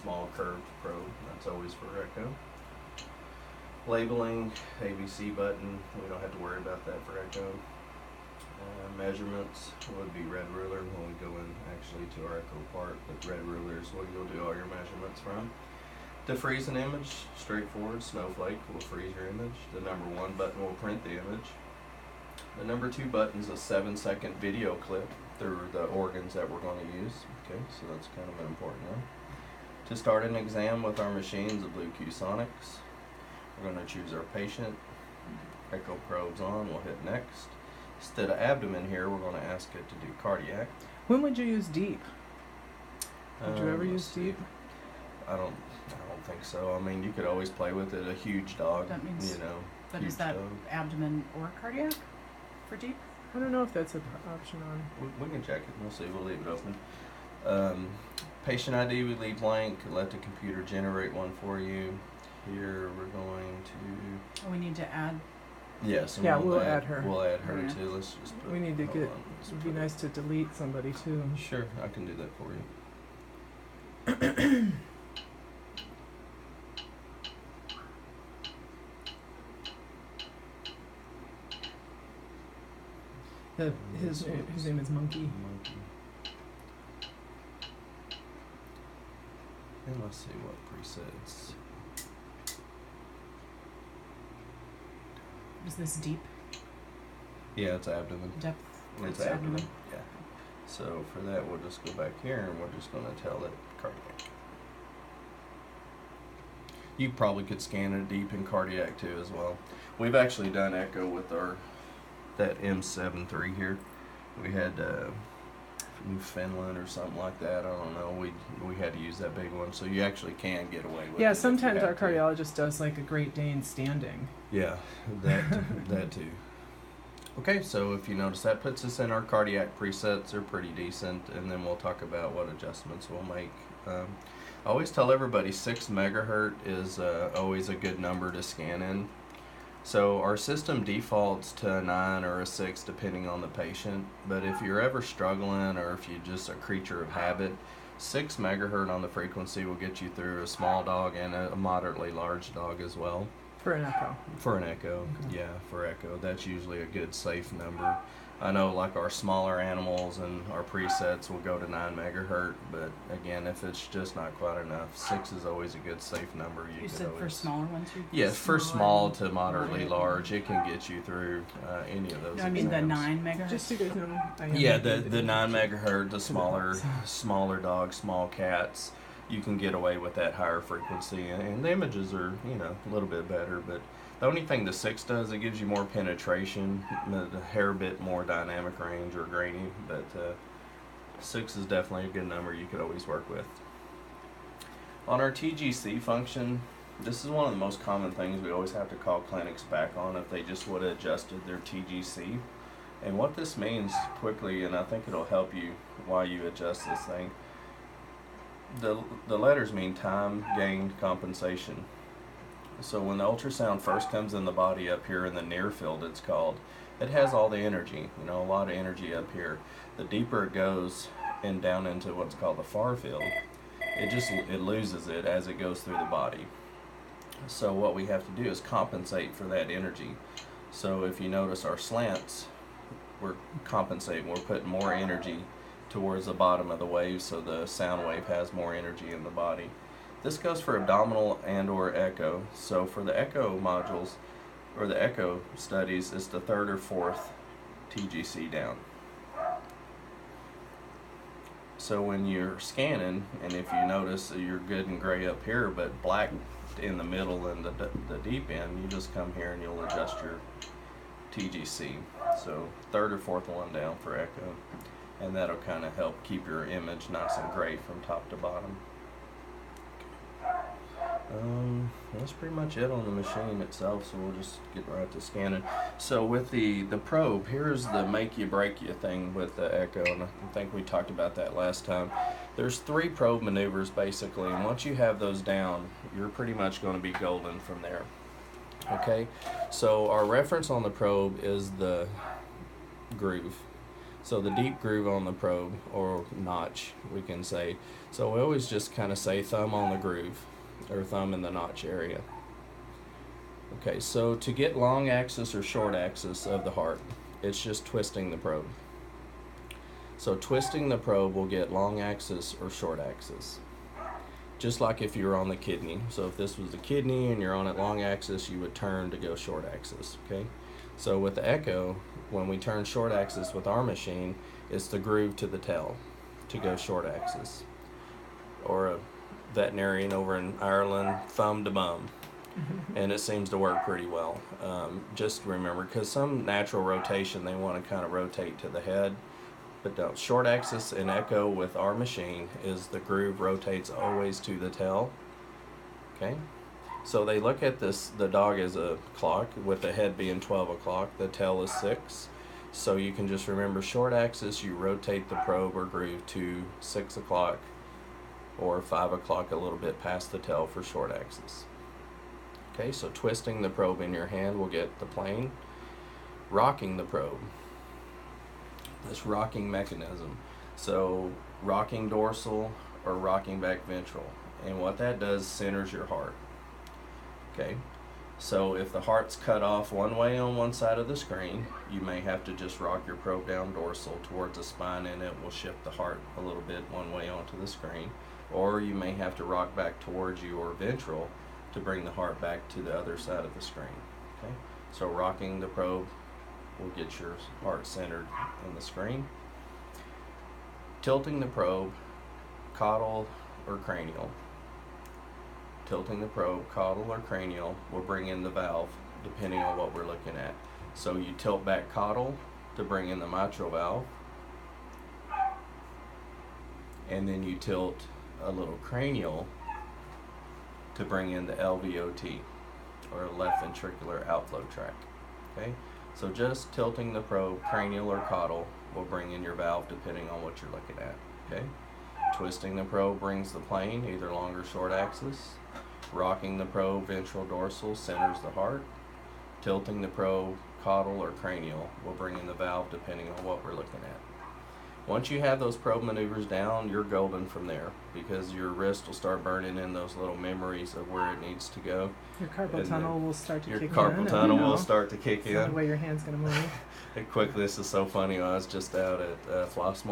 small curved probe. That's always for echo. Labeling, ABC button, we don't have to worry about that for echo. Measurements would be red ruler when we go in actually to our echo part, but red ruler is where you'll do all your measurements from. To freeze an image, straightforward, snowflake will freeze your image. The number 1 button will print the image. The number 2 button is a 7-second video clip through the organs that we're going to use. Okay, so that's kind of an important one. To start an exam with our machines, the Blue-Q Sonics, we're going to choose our patient. Echo probes on, we'll hit next. Instead of abdomen here, we're going to ask it to do cardiac. When would you use deep? Would you ever use deep? I don't think so. I mean, you could always play with it. A huge dog, That means- you know. But is that abdomen or cardiac for deep? I don't know if that's an option on. We can check it. We'll see. We'll leave it open. Patient ID we leave blank. Let the computer generate one for you. Here we're going to. Oh, we need to add. Yes. And Yeah, we'll add her. We'll add her Yeah. too. Let's just. We need to hold get. on. Let's It would be put- nice to delete somebody too. Sure, I can do that for you. His name is Monkey. Monkey. And let's see what presets. Is this deep Yeah, it's abdomen. depth? It's abdomen. Yeah. So for that, we'll just go back here and we're just going to tell it cardiac. You probably could scan it deep in cardiac too as well. We've actually done echo with that M73 here. We had New Finland or something like that. I don't know. We had to use that big one, so you actually can get away with it. Yeah, if you sometimes our have to. cardiologist does like a Great Dane standing. Yeah, that too. Okay, so if you notice, that puts us in our cardiac presets. They're pretty decent, and then we'll talk about what adjustments we'll make. I always tell everybody 6 megahertz is always a good number to scan in. So our system defaults to a 9 or a 6 depending on the patient, but if you're ever struggling or if you're just a creature of habit, 6 megahertz on the frequency will get you through a small dog and a moderately large dog as well. For an echo. For an echo, Okay. yeah, for echo. That's usually a good safe number. I know like our smaller animals and our presets will go to 9 megahertz, but again, if it's just not quite enough, 6 is always a good safe number. You could said for always- smaller ones? Yes, for small to moderately moderate. large, it can get you through any of those No, I mean the exams. 9 megahertz. Just so you guys know. I am Yeah, making the 9 difference. megahertz, the dogs. smaller dogs, small cats, you can get away with that higher frequency, and the images are, you know, a little bit better. But the only thing the 6 does, it gives you more penetration, the hair bit more dynamic range or grainy. But 6 is definitely a good number you could always work with. On our TGC function, this is one of the most common things we always have to call clinics back on if they just would have adjusted their TGC. And what this means quickly, and I think it'll help you while you adjust this thing, the letters mean time gained compensation. So when the ultrasound first comes in the body up here in the near field, it's called, it has all the energy, you know, a lot of energy up here. The deeper it goes and down into what's called the far field, it loses it as it goes through the body. So what we have to do is compensate for that energy. So if you notice our slants, we're compensating, we're putting more energy towards the bottom of the wave so the sound wave has more energy in the body. This goes for abdominal and or echo. So for the echo modules or the echo studies, it's the 3rd or 4th TGC down. So when you're scanning, and if you notice you're good and gray up here but black in the middle and the deep end, you just come here and you'll adjust your TGC. So 3rd or 4th one down for echo, and that'll kind of help keep your image nice and gray from top to bottom. That's pretty much it on the machine itself, so we'll just get right to scanning. So with the probe, here's the make you break you thing with the echo, and I think we talked about that last time. There's 3 probe maneuvers basically, and once you have those down, you're pretty much going to be golden from there. Okay, so our reference on the probe is the groove. So the deep groove on the probe, or notch, we can say. So we always just kind of say thumb on the groove, or thumb in the notch area. Okay, so to get long axis or short axis of the heart, it's just twisting the probe. So twisting the probe will get long axis or short axis. Just like if you're on the kidney. So if this was the kidney and you're on it long axis, you would turn to go short axis, okay? So with the echo, when we turn short axis with our machine, it's the groove to the tail to go short axis. Or a veterinarian over in Ireland, thumb to bum. And it seems to work pretty well. Just remember, because some natural rotation, they want to kind of rotate to the head. But no, short axis and echo with our machine is the groove rotates always to the tail. Okay? So they look at this, the dog as a clock, with the head being 12 o'clock, the tail is 6. So you can just remember short axis, you rotate the probe or groove to 6 o'clock or 5 o'clock, a little bit past the tail for short axis. Okay, so twisting the probe in your hand will get the plane. Rocking the probe. This rocking mechanism. So rocking dorsal or rocking back ventral. And what that does centers your heart. Okay, so if the heart's cut off one way on one side of the screen, you may have to just rock your probe down dorsal towards the spine, and it will shift the heart a little bit one way onto the screen. Or you may have to rock back towards you or ventral to bring the heart back to the other side of the screen. Okay, so rocking the probe will get your heart centered in the screen. Tilting the probe, caudal or cranial. Tilting the probe, caudal or cranial, will bring in the valve depending on what we're looking at. So you tilt back caudal to bring in the mitral valve, and then you tilt a little cranial to bring in the LVOT, or left ventricular outflow tract. Okay, so just tilting the probe, cranial or caudal, will bring in your valve depending on what you're looking at. Okay, twisting the probe brings the plane, either long or short axis. Rocking the probe, ventral dorsal, centers the heart. Tilting the probe, caudal or cranial, will bring in the valve depending on what we're looking at. Once you have those probe maneuvers down, you're golden from there, because your wrist will start burning in those little memories of where it needs to go. Your carpal tunnel will start to Your kick in. carpal tunnel will start to kick The in. way your hand's going to move. And quickly, this is so funny. I was just out at Flossmoor